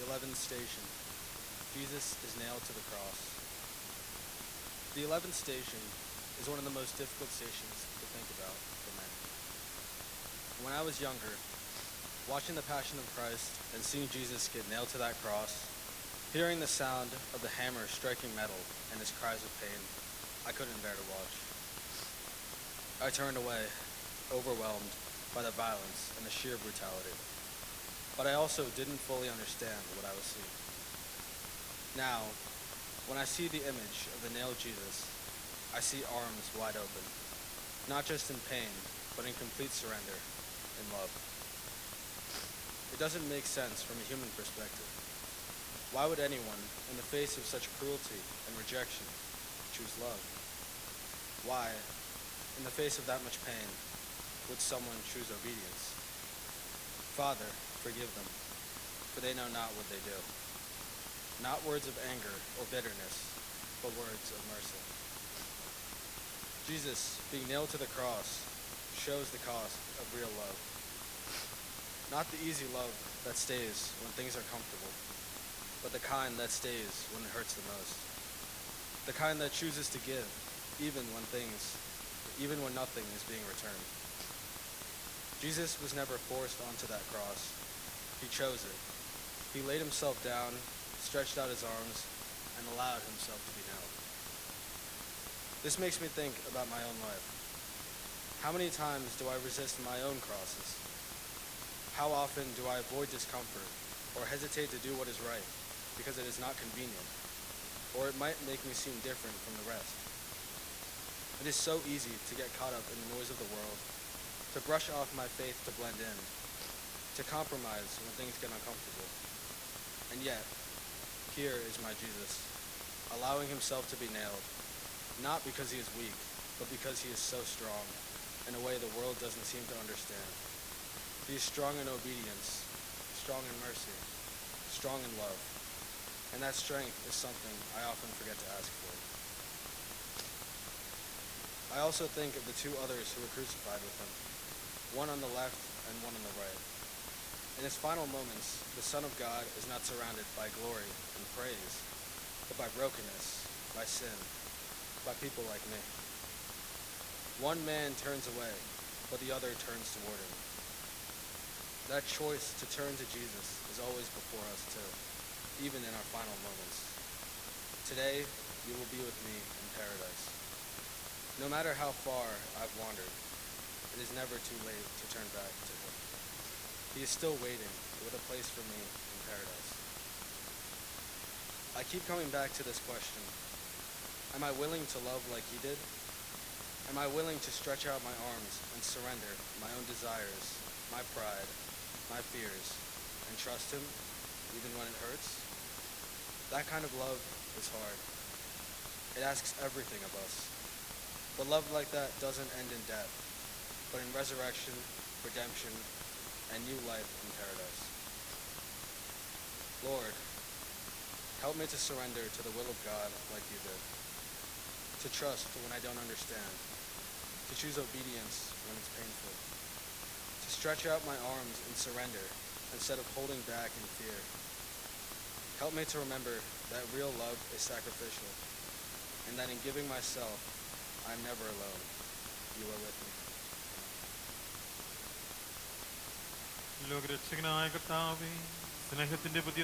The 11th station. Jesus is nailed to the cross. The 11th station is one of the most difficult stations to think about for many. When I was younger, watching the Passion of Christ and seeing Jesus get nailed to that cross, hearing the sound of the hammer striking metal and his cries of pain, I couldn't bear to watch. I turned away, overwhelmed by the violence and the sheer brutality. But I also didn't fully understand what I was seeing. Now, when I see the image of the nailed Jesus, I see arms wide open, not just in pain, but in complete surrender, in love. It doesn't make sense from a human perspective. Why would anyone, in the face of such cruelty and rejection, choose love? Why, in the face of that much pain, would someone choose obedience? Father, forgive them, for they know not what they do. Not words of anger or bitterness, but words of mercy. Jesus, being nailed to the cross, shows the cost of real love. Not the easy love that stays when things are comfortable, but the kind that stays when it hurts the most. The kind that chooses to give, even when nothing is being returned. Jesus was never forced onto that cross. He chose it. He laid himself down, stretched out his arms, and allowed himself to be nailed. This makes me think about my own life. How many times do I resist my own crosses? How often do I avoid discomfort or hesitate to do what is right because it is not convenient, or it might make me seem different from the rest? It is so easy to get caught up in the noise of the world, to brush off my faith to blend in, to compromise when things get uncomfortable. And yet, here is my Jesus, allowing himself to be nailed, not because he is weak, but because he is so strong, in a way the world doesn't seem to understand. He is strong in obedience, strong in mercy, strong in love, and that strength is something I often forget to ask for. I also think of the two others who were crucified with him, one on the left and one on the right. In his final moments, the Son of God is not surrounded by glory and praise, but by brokenness, by sin, by people like me. One man turns away, but the other turns toward him. That choice to turn to Jesus is always before us too, even in our final moments. Today, you will be with me in paradise. No matter how far I've wandered, it is never too late to turn back to him. He is still waiting with a place for me in paradise. I keep coming back to this question. Am I willing to love like he did? Am I willing to stretch out my arms and surrender my own desires, my pride, my fears, and trust him even when it hurts? That kind of love is hard. It asks everything of us. But love like that doesn't end in death, but in resurrection, redemption, and new life in paradise. Lord, help me to surrender to the will of God like you did, to trust when I don't understand, to choose obedience when it's painful, to stretch out my arms in surrender instead of holding back in fear. Help me to remember that real love is sacrificial, and that in giving myself, I'm never alone. You are with me. ലോകരക്ഷകനായ കർത്താവേ, സ്നേഹത്തിന്റെ പുതിയ